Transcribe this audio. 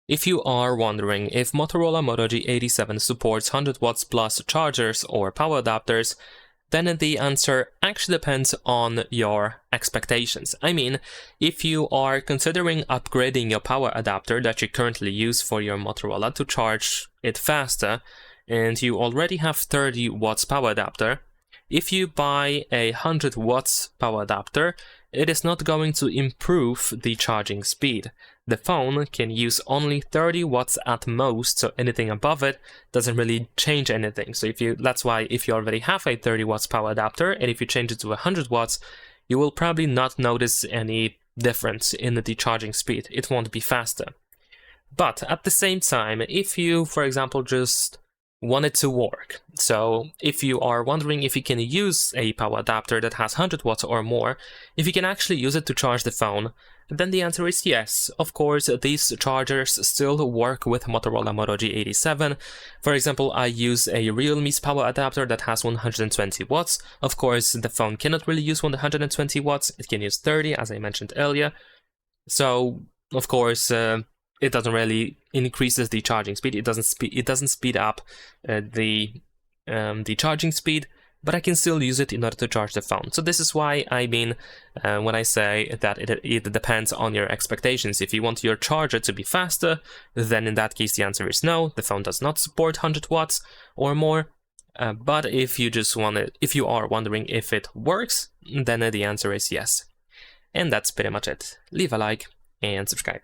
If you are wondering if Motorola Moto G87 supports 100 watts plus chargers or power adapters, then the answer actually depends on your expectations. I mean, if you are considering upgrading your power adapter that you currently use for your Motorola to charge it faster, and you already have 30 watts power adapter, if you buy a 100 watts power adapter, it is not going to improve the charging speed. The phone can use only 30 watts at most, so anything above it doesn't really change anything. So that's why if you already have a 30 watts power adapter, and if you change it to 100 watts, you will probably not notice any difference in the charging speed. It won't be faster. But at the same time, if you, for example, just want it to work. So if you are wondering if you can use a power adapter that has 100 watts or more, if you can actually use it to charge the phone, then the answer is yes. Of course, these chargers still work with Motorola Moto G87. For example, I use a Realme's power adapter that has 120 watts. Of course, the phone cannot really use 120 watts. It can use 30, as I mentioned earlier. So, of course, it doesn't really increases the charging speed. It doesn't speed up the charging speed, but I can still use it in order to charge the phone. So this is why I mean when I say that it depends on your expectations. If you want your charger to be faster, then in that case the answer is no. The phone does not support 100 watts or more. But if you are wondering if it works, then the answer is yes. And that's pretty much it. Leave a like and subscribe.